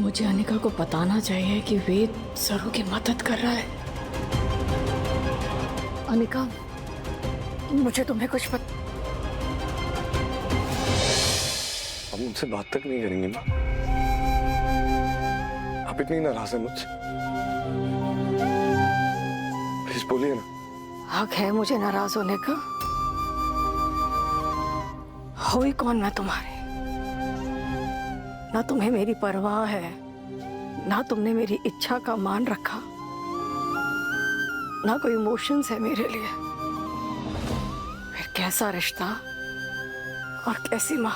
मुझे अनिका को बताना चाहिए कि वेद सरू की मदद कर रहा है। अनिका, मुझे तुम्हें कुछ आप मुझसे बात तक नहीं करेंगी ना? आप इतनी नाराज हैं मुझसे? प्लीज बोलिए ना। हक है मुझे नाराज होने का। हुई कौन मैं तुम्हारी? ना तुम्हें मेरी परवाह है, ना तुमने मेरी इच्छा का मान रखा, ना कोई इमोशंस है मेरे लिए। फिर कैसा रिश्ता और कैसी माँ?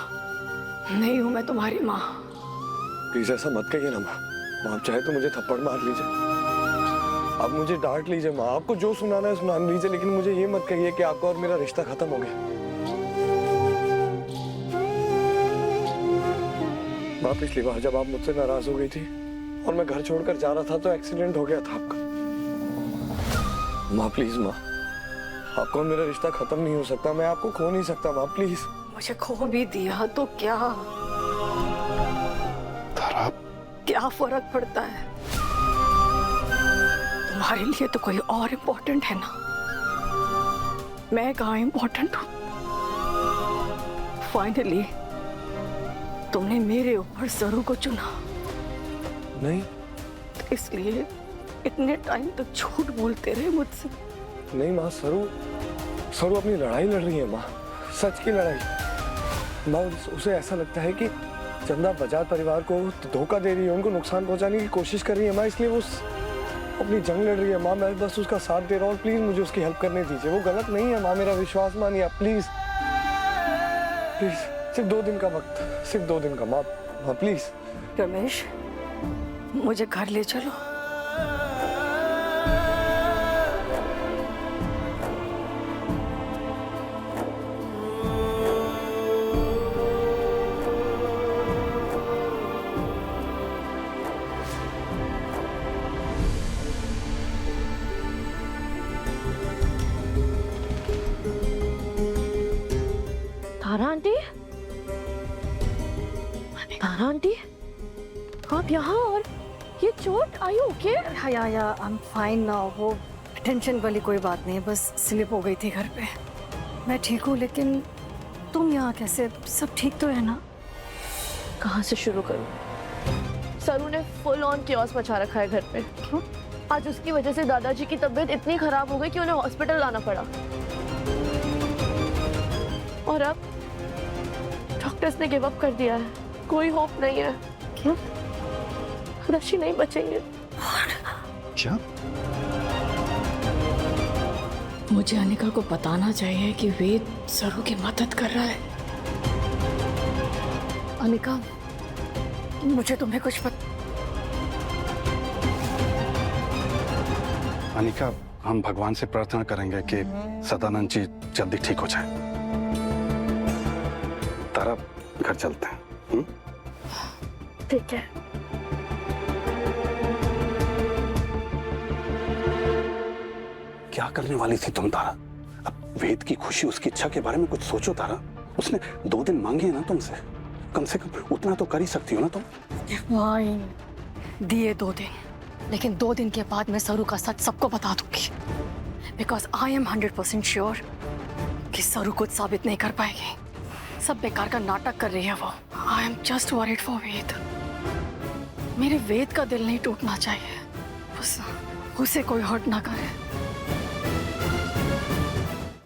नहीं हूं मैं तुम्हारी माँ। प्लीज ऐसा मत कहिए ना माँ। माँ आप चाहे तो मुझे थप्पड़ मार लीजिए, आप मुझे डांट लीजिए माँ, आपको जो सुनाना है सुना लीजिए, लेकिन मुझे ये मत कहिए कि आपका और मेरा रिश्ता खत्म हो गया। माँ पिछली बार जब आप मुझसे नाराज हो गई थी और मैं घर छोड़कर जा रहा था तो एक्सीडेंट हो गया था आपका। माँ प्लीज माँ, आपका और मेरा रिश्ता खत्म नहीं हो सकता, मैं आपको खो नहीं सकता माँ प्लीज। मुझे खो भी दिया तो क्या? तारा, क्या फर्क पड़ता है? तुम्हारे लिए तो कोई और इम्पोर्टेंट है ना। मैं कहाँ इम्पोर्टेंट हूँ? फाइनली तुमने मेरे ऊपर सरू को चुना। नहीं तो इसलिए इतने टाइम तक झूठ बोलते रहे मुझसे। नहीं माँ, सरू अपनी लड़ाई लड़ रही है माँ, सच की लड़ाई। माँ उसे ऐसा लगता है कि चंदा बजाज परिवार को धोखा दे रही है, उनको नुकसान पहुंचाने की कोशिश कर रही है माँ, इसलिए वो अपनी जंग लड़ रही है माँ। मैं बस उसका साथ दे रहा हूँ, प्लीज मुझे उसकी हेल्प करने दीजिए। वो गलत नहीं है माँ, मेरा विश्वास मानिए आप प्लीज। प्लीज सिर्फ 2 दिन का वक्त, सिर्फ 2 दिन का माँ, माँ प्लीज। रमेश, मुझे घर ले चलो। तारा आंटी, तारा आंटी, आप यहाँ? और ये चोट? Are you okay? या आई एम फाइन नाउ। वो टेंशन वाली कोई बात नहीं है, बस स्लिप हो गई थी घर पे। मैं ठीक हूँ, लेकिन तुम यहाँ कैसे? सब ठीक तो है ना? कहाँ से शुरू करूँ? सरू ने फुल ऑन कियोस्क मचा रखा है घर पे। क्यों? आज उसकी वजह से दादाजी की तबीयत इतनी खराब हो गई कि उन्हें हॉस्पिटल लाना पड़ा। और अब डॉक्टर्स ने गिव अप कर दिया है, कोई होप नहीं है। क्यों? रशी नहीं बचेंगे। क्या? मुझे अनिका को बताना चाहिए कि वेद सरू की मदद कर रहा है। अनिका, मुझे तुम्हें कुछ अनिका, हम भगवान से प्रार्थना करेंगे कि सदानंद जी जल्दी ठीक हो जाए। तारा, घर चलते हैं। ठीक है। क्या करने वाली थी तुम तारा? अब वेद की खुशी, उसकी इच्छा के बारे में कुछ सोचो तारा। उसने 2 दिन मांगे हैं ना तुमसे, कम से कम उतना तो कर ही सकती हो ना तुम। फाइन, दिए 2 दिन, लेकिन 2 दिन के बाद मैं सरू का सच सबको बता दूंगी। बिकॉज आई एम 100% श्योर कि सरू कुछ साबित नहीं कर पाएगी। सब बेकार का नाटक कर रही है वो। I am just worried for Ved. मेरे वेद का दिल नहीं टूटना चाहिए, बस उसे कोई हर्ट ना करे।